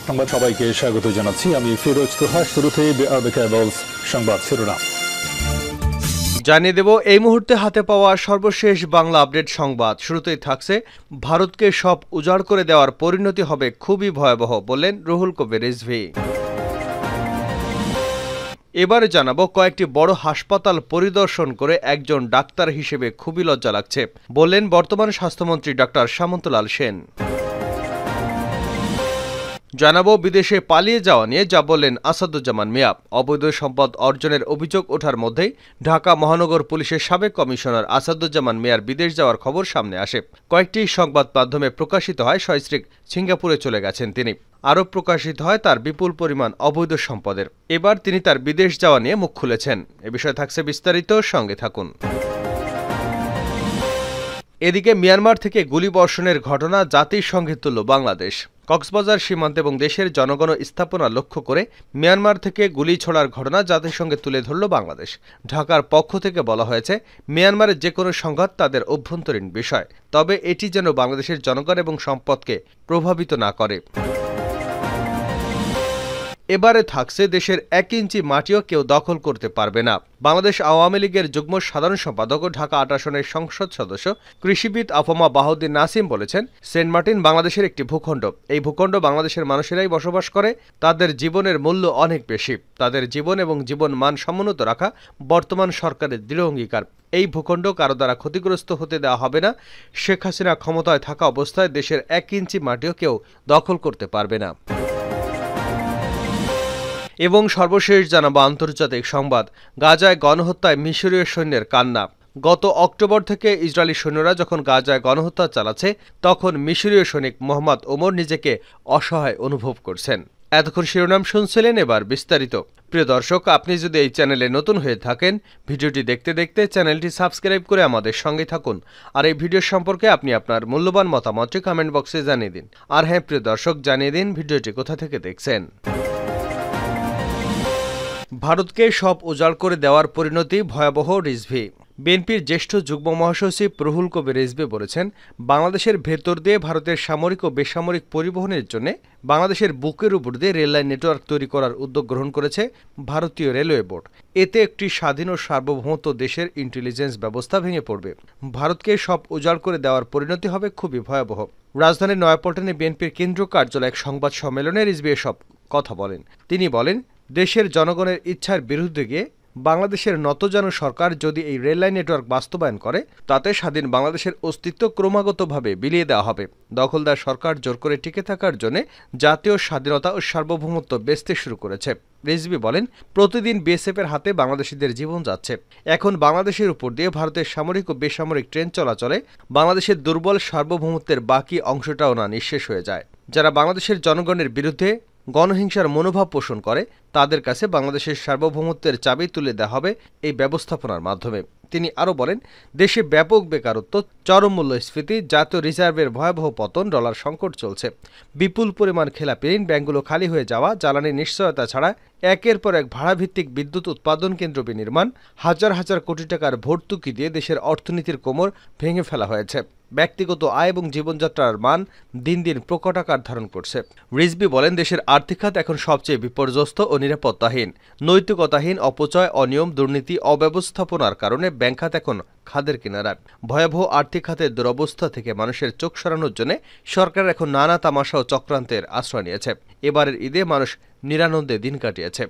সংবাদ সবাইকে স্বাগত জানাচ্ছি। আমি ফিরোজ তোহা। শুরুতে সংবাদ শিরোনাম জানিয়ে দেব এই মুহূর্তে হাতে পাওয়া সর্বশেষ বাংলা আপডেট সংবাদ। শুরুতেই থাকছে, ভারতকে সব উজাড় করে দেওয়ার পরিণতি হবে খুবই ভয়াবহ, বললেন রুহুল কবির রিজভী। এবারে জানাবো, কয়েকটি বড় হাসপাতাল পরিদর্শন করে একজন ডাক্তার হিসেবে খুবই লজ্জা লাগছে, বললেন বর্তমান স্বাস্থ্যমন্ত্রী ডক্টর সামন্তলাল সেন। জানাবো, বিদেশে পালিয়ে যাওয়া নিয়ে যা বললেন আসাদুজ্জামান মিয়া। অবৈধ সম্পদ অর্জনের অভিযোগ ওঠার মধ্যেই ঢাকা মহানগর পুলিশের সাবেক কমিশনার আসাদুজ্জামান মিয়ার বিদেশ যাওয়ার খবর সামনে আসে। কয়েকটি সংবাদ মাধ্যমে প্রকাশিত হয় সস্ত্রীক সিঙ্গাপুরে চলে গেছেন তিনি। আরও প্রকাশিত হয় তার বিপুল পরিমাণ অবৈধ সম্পদের। এবার তিনি তার বিদেশ যাওয়া নিয়ে মুখ খুলেছেন। এ বিষয়ে থাকছে বিস্তারিত, সঙ্গে থাকুন। এদিকে মিয়ানমার থেকে গুলিবর্ষণের ঘটনা জাতিসংঘে তুলল বাংলাদেশ। কক্সবাজার সীমান্ত এবং দেশের জনগণ স্থাপনা লক্ষ্য করে মিয়ানমার থেকে গুলি ছোড়ার ঘটনা জাতিসংঘে তুলে ধরল বাংলাদেশ। ঢাকার পক্ষ থেকে বলা হয়েছে, মিয়ানমারের যে কোনো সংঘাত তাদের অভ্যন্তরীণ বিষয়, তবে এটি যেন বাংলাদেশের জনগণ এবং সম্পদকে প্রভাবিত না করে। এবারে থাকছে, দেশের 1 ইঞ্চি মাটিও কেউ দখল করতে পারবে না। বাংলাদেশ আওয়ামী লীগের যুগ্ম সাধারণ সম্পাদক ও ঢাকা 8 আসনের সংসদ সদস্য কৃষিবিদ আফমা বাহাউদ্দিন নাসিম বলেছেন, সেন্ট মার্টিন বাংলাদেশের একটি ভূখণ্ড। এই ভূখণ্ড বাংলাদেশের মানুষেরাই বসবাস করে। তাদের জীবনের মূল্য অনেক বেশি। তাদের জীবন এবং জীবন মান সমুন্নত রাখা বর্তমান সরকারের দৃঢ় অঙ্গীকার। এই ভূখণ্ড কারো দ্বারা ক্ষতিগ্রস্ত হতে দেওয়া হবে না। শেখ হাসিনা ক্ষমতায় থাকা অবস্থায় দেশের 1 ইঞ্চি মাটিও কেউ দখল করতে পারবে না। এবং সর্বশেষ জানাবো আন্তর্জাতিক সংবাদ, গাজায় গণহত্যায় মিশরীয় সৈন্যের কান্না। গত অক্টোবর থেকে ইসরায়েলি সৈন্যরা যখন গাজায় গণহত্যা চালাচ্ছে, তখন মিশরীয় সৈনিক মোহাম্মদ ওমর নিজেকে অসহায় অনুভব করছেন। এতক্ষণ শিরোনাম শুনছিলেন, এবার বিস্তারিত। প্রিয় দর্শক, আপনি যদি এই চ্যানেলে নতুন হয়ে থাকেন, ভিডিওটি দেখতে দেখতে চ্যানেলটি সাবস্ক্রাইব করে আমাদের সঙ্গে থাকুন। আর এই ভিডিও সম্পর্কে আপনি আপনার মূল্যবান মতামতটি কমেন্ট বক্সে জানিয়ে দিন। আর হ্যাঁ প্রিয় দর্শক, জানিয়ে দিন ভিডিওটি কোথা থেকে দেখছেন। ভারতকে সব উজাড় করে দেওয়ার পরিণতি ভয়াবহ, রিজভী। বিএনপির জ্যেষ্ঠ যুগ্ম মহাসচিব রুহুল কবির রিজভী বলেছেন, বাংলাদেশের ভেতর দিয়ে ভারতের সামরিক ও বেসামরিক পরিবহনের জন্য বাংলাদেশের বুকের উপর দিয়ে রেললাইন নেটওয়ার্ক তৈরি করার উদ্যোগ গ্রহণ করেছে ভারতীয় রেলওয়ে বোর্ড। এতে একটি স্বাধীন ও সার্বভৌমত্ব দেশের ইন্টেলিজেন্স ব্যবস্থা ভেঙে পড়বে। ভারতকে সব উজাড় করে দেওয়ার পরিণতি হবে খুবই ভয়াবহ। রাজধানীর নয়াপল্টনে বিএনপির কেন্দ্রীয় কার্যালয়ে এক সংবাদ সম্মেলনে রিজভী এসব কথা বলেন। তিনি বলেন, দেশের জনগণের ইচ্ছার বিরুদ্ধে গিয়ে বাংলাদেশের নতজানু সরকার যদি এই রেললাইন নেটওয়ার্ক বাস্তবায়ন করে, তাতে স্বাধীন বাংলাদেশের অস্তিত্ব ক্রমাগতভাবে বিলিয়ে দেওয়া হবে। দখলদার সরকার জোর করে টিকে থাকার জন্য জাতীয় স্বাধীনতা ও সার্বভৌমত্ব বেচতে শুরু করেছে। রিজভী বলেন, প্রতিদিন বিএসএফের হাতে বাংলাদেশিদের জীবন যাচ্ছে। এখন বাংলাদেশের উপর দিয়ে ভারতের সামরিক ও বেসামরিক ট্রেন চলাচলে বাংলাদেশের দুর্বল সার্বভৌমত্বের বাকি অংশটাও না নিঃশেষ হয়ে যায়। যারা বাংলাদেশের জনগণের বিরুদ্ধে গণহিংসার মনোভাব পোষণ করে, তাদের কাছে বাংলাদেশের সার্বভৌমত্বের চাবি তুলে দেওয়া হবে এই ব্যবস্থাপনার মাধ্যমে। তিনি আরও বলেন, দেশে ব্যাপক বেকারত্ব, চরম মূল্যস্ফীতি, জাতীয় রিজার্ভের ভয়াবহ পতন, ডলার সংকট চলছে, বিপুল পরিমাণ খেলাপি ঋণ, ব্যাংকগুলো খালি হয়ে যাওয়া, জ্বালানির নিশ্চয়তা ছাড়া একের পর এক ভাড়াভিত্তিক বিদ্যুৎ উৎপাদন কেন্দ্র বিনির্মাণ, হাজার হাজার কোটি টাকার ভর্তুকি দিয়ে দেশের অর্থনীতির কোমর ভেঙে ফেলা হয়েছে। ব্যক্তিগত আয় এবং জীবনযাত্রার মান দিন দিন প্রকট আকার ধারণ করছে। রিজভী বলেন, দেশের আর্থিক খাত এখন সবচেয়ে বিপর্যস্ত ও নিরাপত্তাহীন। নৈতিকতাহীন, অপচয়, অনিয়ম, দুর্নীতি, অব্যবস্থাপনার কারণে ব্যাংক খাত এখন খাদের কিনারায়। ভয়াবহ আর্থিক খাতের দুরবস্থা থেকে মানুষের চোখ সরানোর জন্য সরকার এখন নানা তামাশা ও চক্রান্তের আশ্রয় নিয়েছে। এবারের ঈদে মানুষ নিরানন্দে দিন কাটিয়েছে।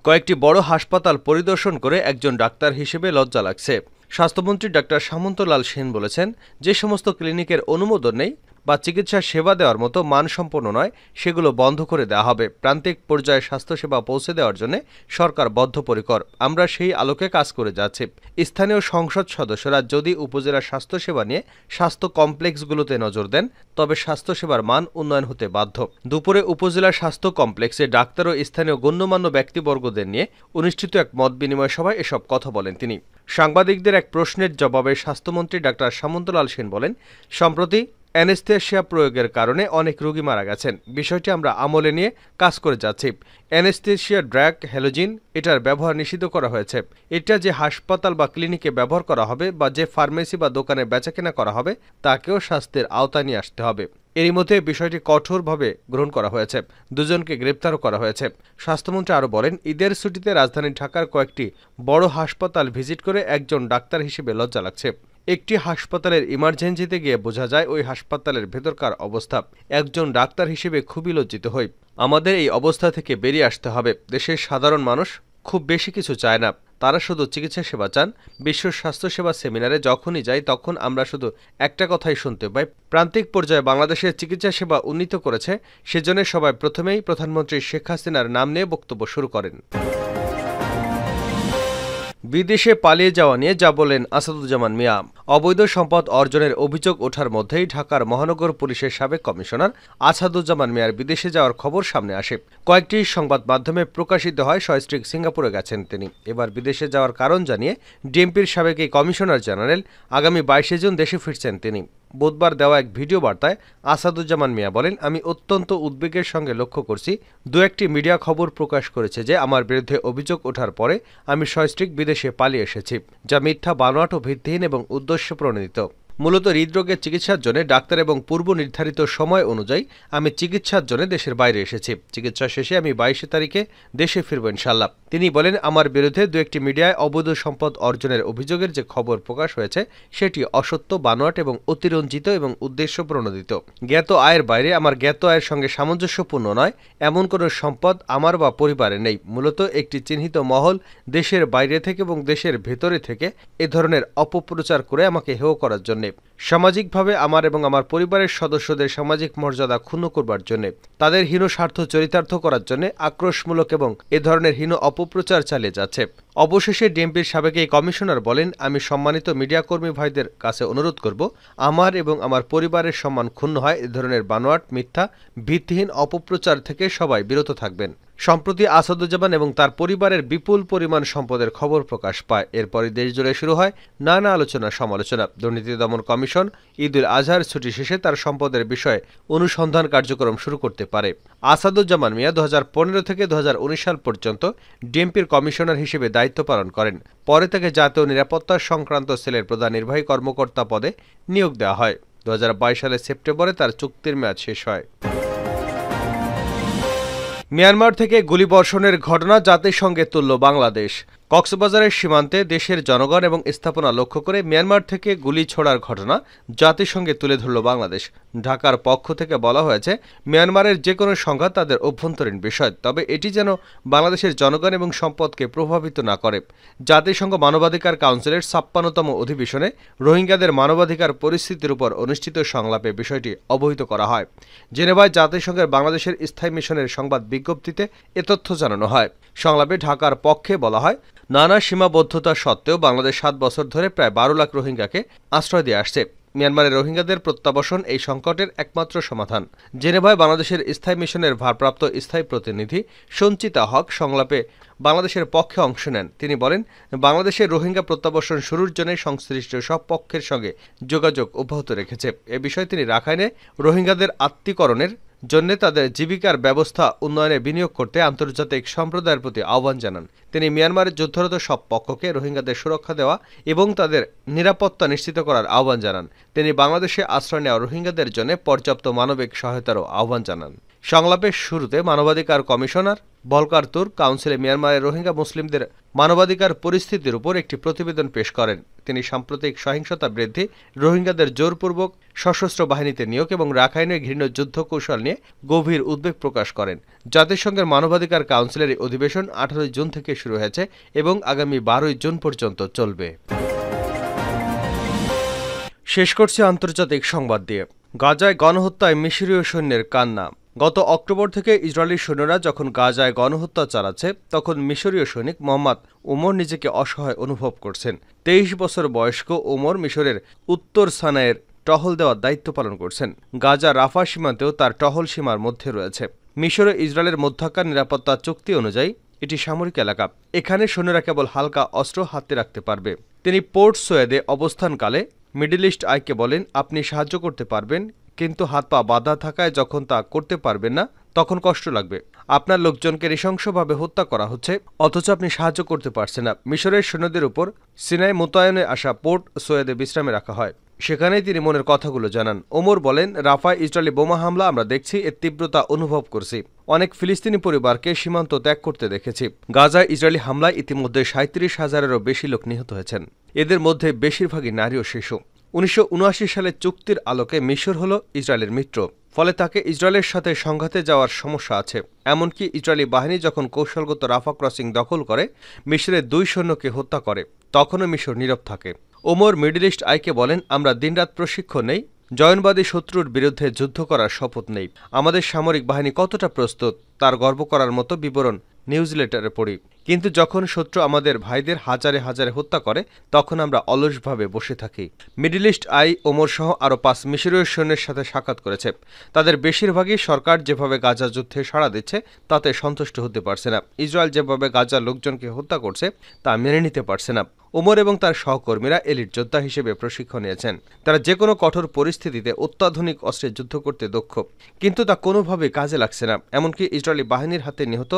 কয়েকটি বড় হাসপাতাল পরিদর্শন করে একজন ডাক্তার হিসেবে লজ্জা লাগছে। স্বাস্থ্যমন্ত্রী ডক্টর সামন্তলাল সেন বলেছেন, যে সমস্ত ক্লিনিকের অনুমোদন নেই বা চিকিৎসা সেবা দেওয়ার মতো মানসম্পন্ন নয়, সেগুলো বন্ধ করে দেওয়া হবে। প্রান্তিক পর্যায়ে স্বাস্থ্যসেবা পৌঁছে দেওয়ার জন্য সরকার বদ্ধপরিকর। আমরা সেই আলোকে কাজ করে যাচ্ছি। স্থানীয় সংসদ সদস্যরা যদি উপজেলা স্বাস্থ্যসেবা নিয়ে স্বাস্থ্য কমপ্লেক্সগুলোতে নজর দেন, তবে স্বাস্থ্যসেবার মান উন্নয়ন হতে বাধ্য। দুপুরে উপজেলা স্বাস্থ্য কমপ্লেক্সে ডাক্তার ও স্থানীয় গণ্যমান্য ব্যক্তিবর্গদের নিয়ে অনুষ্ঠিত এক মত বিনিময় সভায় এসব কথা বলেন তিনি। সাংবাদিকদের এক প্রশ্নের জবাবে স্বাস্থ্যমন্ত্রী ডক্টর সামন্তলাল সেন বলেন, সম্প্রতি অ্যানেস্থেশিয়া প্রয়োগের কারণে অনেক রোগী মারা গেছেন। বিষয়টি আমরা আমলে নিয়ে কাজ করে যাচ্ছি। অ্যানেস্থেশিয়া ড্রাগ হ্যালোজিন, এটার ব্যবহার নিষিদ্ধ করা হয়েছে। এটা যে হাসপাতাল বা ক্লিনিকে ব্যবহার করা হবে বা যে ফার্মেসি বা দোকানে বেচাকেনা করা হবে, তাকেও শাস্তির আওতায় নিয়ে আসতে হবে। এরই মধ্যে বিষয়টি কঠোরভাবে গ্রহণ করা হয়েছে, দুজনকে গ্রেপ্তারও করা হয়েছে। স্বাস্থ্যমন্ত্রী আরও বলেন, ঈদের ছুটিতে রাজধানী ঢাকার কয়েকটি বড় হাসপাতাল ভিজিট করে একজন ডাক্তার হিসেবে লজ্জা লাগছে। একটি হাসপাতালের ইমার্জেন্সিতে গিয়ে বোঝা যায় ওই হাসপাতালের ভেতরকার অবস্থা। একজন ডাক্তার হিসেবে খুবই লজ্জিত হই। আমাদের এই অবস্থা থেকে বেরিয়ে আসতে হবে। দেশের সাধারণ মানুষ খুব বেশি কিছু চায় না, তারা শুধু চিকিৎসা সেবা চান। বিশ্ব স্বাস্থ্যসেবা সেমিনারে যখনই যাই তখন আমরা শুধু একটা কথাই শুনতে পাই, প্রান্তিক পর্যায়ে বাংলাদেশের চিকিৎসা সেবা উন্নীত করেছে, সেজন্য সবাই প্রথমেই প্রধানমন্ত্রী শেখ হাসিনার নাম নিয়ে বক্তব্য শুরু করেন। বিদেশে পালিয়ে যাওয়া নিয়ে যা বলেন আসাদুজ্জামান মিয়া। অবৈধ সম্পদ অর্জনের অভিযোগ ওঠার মধ্যেই ঢাকার মহানগর পুলিশের সাবেক কমিশনার আসাদুজ্জামান মিয়ার বিদেশে যাওয়ার খবর সামনে আসে। কয়েকটি সংবাদ মাধ্যমে প্রকাশিত হয় সস্ত্রীক সিঙ্গাপুরে গেছেন তিনি। এবার বিদেশে যাওয়ার কারণ জানিয়ে ডিএমপির সাবেক এই কমিশনার জানালেন, আগামী 22শে জুন দেশে ফিরছেন তিনি। বুধবার দেওয়া এক ভিডিও বার্তায় আসাদুজ্জামান মিয়া বলেন, আমি অত্যন্ত উদ্বেগের সঙ্গে লক্ষ্য করছি, দু একটি মিডিয়া খবর প্রকাশ করেছে যে আমার বিরুদ্ধে অভিযোগ ওঠার পরে আমি সস্ত্রীক বিদেশে পালিয়ে এসেছি, যা মিথ্যা, বানোয়াট ও ভিত্তিহীন এবং উদ্দেশ্যপ্রণোদিত। মূলত হৃদরোগের চিকিৎসার জন্য ডাক্তার এবং পূর্ব নির্ধারিত সময় অনুযায়ী আমি চিকিৎসার জন্য দেশের বাইরে এসেছি। চিকিৎসা শেষে আমি 22 তারিখে দেশে ফিরব ইনশাল্লাহ। তিনি বলেন, আমার বিরুদ্ধে দু একটি মিডিয়ায় অবৈধ সম্পদ অর্জনের অভিযোগের যে খবর প্রকাশ হয়েছে সেটি অসত্য, বানোয়াট এবং অতিরঞ্জিত এবং উদ্দেশ্যপ্রণোদিত। জ্ঞাত আয়ের বাইরে আমার জ্ঞাত আয়ের সঙ্গে সামঞ্জস্যপূর্ণ নয় এমন কোনো সম্পদ আমার বা পরিবারে নেই। মূলত একটি চিহ্নিত মহল দেশের বাইরে থেকে এবং দেশের ভেতরে থেকে এ ধরনের অপপ্রচার করে আমাকে হেয় করার জন্য, সামাজিকভাবে আমার এবং আমার পরিবারের সদস্যদের সামাজিক মর্যাদা ক্ষুণ্ণ করবার জন্য, তাদের হীন স্বার্থ চরিতার্থ করার জন্য আক্রোশমূলক এবং এ ধরনের হীন অপপ্রচার চালিয়ে যাচ্ছে। অবশেষে ডিএমপির সাবেক এই কমিশনার বলেন, আমি সম্মানিত মিডিয়া কর্মী ভাইদের কাছে অনুরোধ করব, আমার এবং আমার পরিবারের সম্মান ক্ষুণ্ণ হয় এ ধরনের বানোয়াট, মিথ্যা, ভিত্তিহীন অপপ্রচার থেকে সবাই বিরত থাকবেন। সম্প্রতি আসাদুজ্জামান এবং তার পরিবারের বিপুল পরিমাণ সম্পদের খবর প্রকাশ পায়। এরপরই দেশজুড়ে শুরু হয় নানা আলোচনা সমালোচনা। দুর্নীতি দমন কমিশন ঈদুল আজহার ছুটি শেষে তার সম্পদের বিষয়ে অনুসন্ধান কার্যক্রম শুরু করতে পারে। আসাদুজ্জামান মিয়া 2015 থেকে 2019 সাল পর্যন্ত ডিএমপির কমিশনার হিসেবে দায়িত্ব পালন করেন। পরে তাকে জাতীয় নিরাপত্তা সংক্রান্ত সেলের প্রধান নির্বাহী কর্মকর্তা পদে নিয়োগ দেওয়া হয়। 2022 সালের সেপ্টেম্বরে তার চুক্তির মেয়াদ শেষ হয়। মিয়ানমার থেকে গুলিবর্ষণের ঘটনা জাতিসংঘে তুলল বাংলাদেশ। কক্সবাজারের সীমান্তে দেশের জনগণ এবং স্থাপনা লক্ষ্য করে মিয়ানমার থেকে গুলি ছোড়ার ঘটনা জাতিসংঘে তুলে ধরল বাংলাদেশ। ঢাকার পক্ষ থেকে বলা হয়েছে, মিয়ানমারের যে কোনো সংঘাত তাদের অভ্যন্তরীণ বিষয়, তবে এটি যেন বাংলাদেশের জনগণ এবং সম্পদকে প্রভাবিত না করে। জাতিসংঘ মানবাধিকার কাউন্সিলের 56তম অধিবেশনে রোহিঙ্গাদের মানবাধিকার পরিস্থিতির উপর অনুষ্ঠিত সংলাপে বিষয়টি অবহিত করা হয়। জেনেভায় জাতিসংঘের বাংলাদেশের স্থায়ী মিশনের সংবাদ বিজ্ঞপ্তিতে এ তথ্য জানানো হয়। সংলাপে ঢাকার পক্ষে বলা হয়, নানা সীমাবদ্ধতা সত্ত্বেও বাংলাদেশ 7 বছর ধরে প্রায় 12 লাখ রোহিঙ্গাকে আশ্রয় দিয়ে আসছে। মিয়ানমারের রোহিঙ্গাদের প্রত্যাবাসন এই সংকটের একমাত্র সমাধান। জেনেভায় বাংলাদেশের স্থায়ী মিশনের ভারপ্রাপ্ত স্থায়ী প্রতিনিধি সঞ্চিতা হক সংলাপে বাংলাদেশের পক্ষে অংশ নেন। তিনি বলেন, বাংলাদেশের রোহিঙ্গা প্রত্যাবাসন শুরুর জন্য সংশ্লিষ্ট সব পক্ষের সঙ্গে যোগাযোগ অব্যাহত রেখেছে। এ বিষয়ে তিনি রাখাইনে রোহিঙ্গাদের আত্মীকরণের জন্য তাদের জীবিকার ব্যবস্থা উন্নয়নে বিনিয়োগ করতে আন্তর্জাতিক সম্প্রদায়ের প্রতি আহ্বান জানান। তিনি মিয়ানমারের যুদ্ধরত সব পক্ষকে রোহিঙ্গাদের সুরক্ষা দেওয়া এবং তাদের নিরাপত্তা নিশ্চিত করার আহ্বান জানান। তিনি বাংলাদেশে আশ্রয় নেওয়া রোহিঙ্গাদের জন্য পর্যাপ্ত মানবিক সহায়তারও আহ্বান জানান। সংলাপের শুরুতে মানবাধিকার কমিশনার ভলকার তুর্ক কাউন্সিলে মিয়ানমারের রোহিঙ্গা মুসলিমদের মানবাধিকার পরিস্থিতির উপর একটি প্রতিবেদন পেশ করেন। তিনি সাম্প্রতিক সহিংসতা বৃদ্ধি, রোহিঙ্গাদের জোরপূর্বক সশস্ত্র বাহিনীতে নিয়োগ এবং রাখাইনে ঘৃণ্য যুদ্ধ কৌশল নিয়ে গভীর উদ্বেগ প্রকাশ করেন। জাতিসংঘের মানবাধিকার কাউন্সিলের এই অধিবেশন 18 জুন থেকে শুরু হয়েছে এবং আগামী 12 জুন পর্যন্ত চলবে। শেষ করছি আন্তর্জাতিক সংবাদ দিয়ে। গাজায় গণহত্যায় মিশরীয় সৈন্যের কান্না। গত অক্টোবর থেকে ইসরায়েলি সৈন্যরা যখন গাজায় গণহত্যা চালাচ্ছে, তখন মিশরীয় সৈনিক মোহাম্মদ ওমর নিজেকে অসহায় অনুভব করছেন। 23 বছর বয়স্ক ওমর মিশরের উত্তর সানায়ের টহল দেওয়ার দায়িত্ব পালন করছেন। গাজা রাফা সীমান্তেও তার টহল সীমার মধ্যে রয়েছে। মিশর ও ইসরায়েলের মধ্যকার নিরাপত্তা চুক্তি অনুযায়ী এটি সামরিক এলাকা। এখানে সৈন্যরা কেবল হালকা অস্ত্র হাতে রাখতে পারবে। তিনি পোর্ট সোয়েদে অবস্থানকালে মিডল ইস্ট আইকে বলেন, আপনি সাহায্য করতে পারবেন, কিন্তু হাত পা বাঁধা থাকায় যখন তা করতে পারবেন না তখন কষ্ট লাগবে। আপনার লোকজনকে নৃশংসভাবে হত্যা করা হচ্ছে, অথচ আপনি সাহায্য করতে পারছেন না। মিশরের সৈন্যদের উপর সিনাই মোতায়েনে আসা পোর্ট সোয়েদে বিশ্রামে রাখা হয়। সেখানেই তিনি মনের কথাগুলো জানান। ওমর বলেন, রাফায় ইসরায়েলি বোমা হামলা আমরা দেখছি, এর তীব্রতা অনুভব করছি। অনেক ফিলিস্তিনি পরিবারকে সীমান্ত ত্যাগ করতে দেখেছি। গাজায় ইসরায়েলি হামলায় ইতিমধ্যে ৩৭,০০০-এরও বেশি লোক নিহত হয়েছেন। এদের মধ্যে বেশিরভাগই নারী ও শিশু। ১৯৭৯ সালে চুক্তির আলোকে মিশর হল ইসরায়েলের মিত্র, ফলে তাকে ইসরায়েলের সাথে সংঘাতে যাওয়ার সমস্যা আছে। এমনকি ইসরায়েলি বাহিনী যখন কৌশলগত রাফা ক্রসিং দখল করে মিশরের ২ সৈন্যকে হত্যা করে, তখনও মিশর নীরব থাকে। ওমর মিডল ইস্ট আইকে বলেন, আমরা দিনরাত প্রশিক্ষণ নেই, জয়নবাদী শত্রুর বিরুদ্ধে যুদ্ধ করার শপথ নেই। আমাদের সামরিক বাহিনী কতটা প্রস্তুত তার গর্ব করার মতো বিবরণ নিউজলেটারে পড়ি, কিন্তু যখন শত্রু আমাদের ভাইদের হাজারে হাজারে হত্যা করে তখন আমরা অলসভাবে বসে থাকি। মিডল ইস্ট আই ওমর সহ আরও ৫ মিশরীয় সৈন্যের সাথে সাক্ষাৎ করেছে। তাদের বেশিরভাগই সরকার যেভাবে গাজা যুদ্ধে সাড়া দিচ্ছে তাতে সন্তুষ্ট হতে পারছে না। ইসরায়েল যেভাবে গাজার লোকজনকে হত্যা করছে তা মেনে নিতে পারছে না। ওমর এবং তার সহকর্মীরা এলিট যোদ্ধা হিসেবে প্রশিক্ষণ নিয়েছেন। তারা যে কোনো কঠোর পরিস্থিতিতে অত্যাধুনিক অস্ত্রে যুদ্ধ করতে দক্ষ, কিন্তু তা কোনোভাবেই কাজে লাগছে না। এমনকি ইসরায়েলি বাহিনীর হাতে নিহত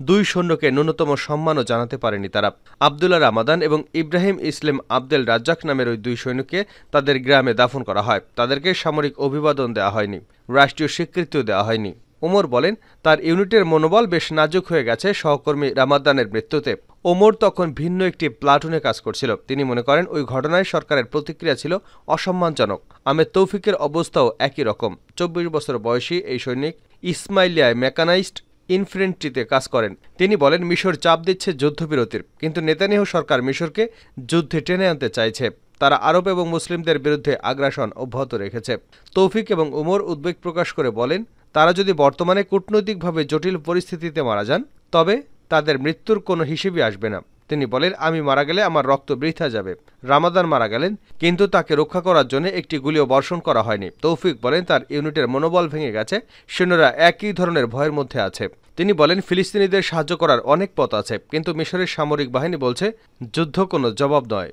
২ সৈন্যকে ন্যূনতম সম্মানও জানাতে পারেনি তারা। আবদুল্লাহ রামাদান এবং ইব্রাহিম ইসলাম আবদেল রাজ্জাক নামের ওই ২ সৈন্যকে তাদের গ্রামে দাফন করা হয়। তাদেরকে সামরিক অভিবাদন দেওয়া হয়নি, রাষ্ট্রীয় স্বীকৃতিও দেওয়া হয়নি। ওমর বলেন, তার ইউনিটের মনোবল বেশ নাজুক হয়ে গেছে সহকর্মী রামাদানের মৃত্যুতে। ওমর তখন ভিন্ন একটি প্লাটুনে কাজ করছিল। তিনি মনে করেন ওই ঘটনায় সরকারের প্রতিক্রিয়া ছিল অসম্মানজনক। আহমেদ তৌফিকের অবস্থাও একই রকম। ২৪ বছর বয়সী এই সৈনিক ইসমাইলিয়ায় মেকানাইজড ইনফ্যান্ট্রিতে কাজ করেন। তিনি বলেন, মিশর চাপ দিচ্ছে যুদ্ধবিরতির, কিন্তু নেতানিয়াহু সরকার মিশরকে যুদ্ধে টেনে আনতে চাইছে। তারা আরব এবং মুসলিমদের বিরুদ্ধে আগ্রাসন অব্যাহত রেখেছে। তৌফিক এবং ওমর উদ্বেগ প্রকাশ করে বলেন, তারা যদি বর্তমানে কূটনৈতিকভাবে জটিল পরিস্থিতিতে মারা যান তবে তাদের মৃত্যুর কোনো হিসেবই আসবে না। তিনি বলেন, আমি মারা গেলে আমার রক্ত বৃথা যাবে। রামাদান মারা গেলেন, কিন্তু তাকে রক্ষা করার জন্য একটি গুলিও বর্ষণ করা হয়নি। তৌফিক বলেন, তার ইউনিটের মনোবল ভেঙে গেছে, সৈন্যরা একই ধরনের ভয়ের মধ্যে আছে। তিনি বলেন, ফিলিস্তিনিদের সাহায্য করার অনেক পথ আছে, কিন্তু মিশরের সামরিক বাহিনী বলছে যুদ্ধ কোনো জবাব নয়।